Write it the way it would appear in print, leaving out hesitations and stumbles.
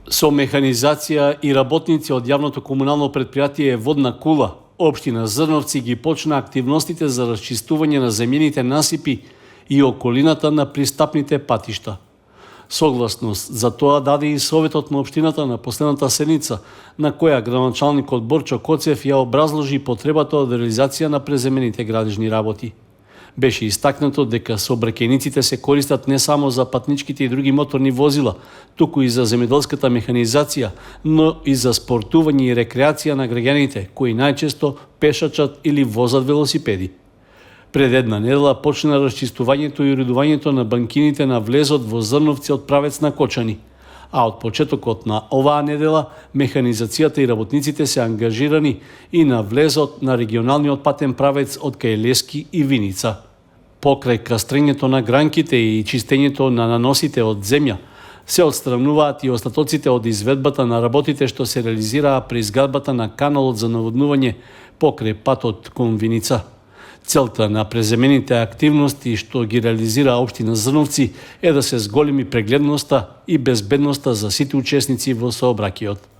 Со механизација и работници од јавното комунално предпријатие Водна кула, општина Зрновци ги почна активностите за расчистување на земјените насипи и околината на пристапните патишта. Согласност за тоа даде и Советот на општината на последната седница, на која градоначалникот Борчо Коцев ја образложи потребата од реализација на преземените градежни работи. Беше истакнато дека сообраќајниците се користат не само за патничките и други моторни возила, туку и за земјоделската механизација, но и за спортување и рекреација на граѓаните, кои најчесто пешачат или возат велосипеди. Пред една недела почна расчистувањето и уредувањето на банкините на влезот во Зрновци од правец на Кочани, а од почетокот на оваа недела механизацијата и работниците се ангажирани и на влезот на регионалниот патен правец од кај Лески и Виница. Покрај крастрењето на гранките и чистењето на наносите од земја, се отстрануваат и остатоците од изведбата на работите што се реализираа при изградбата на каналот за наводнување покрај патот кон Виница. Целта на преземените активности што ги реализира општина Зрновци е да се зголеми прегледноста и безбедноста за сите учесници во сообраќајот.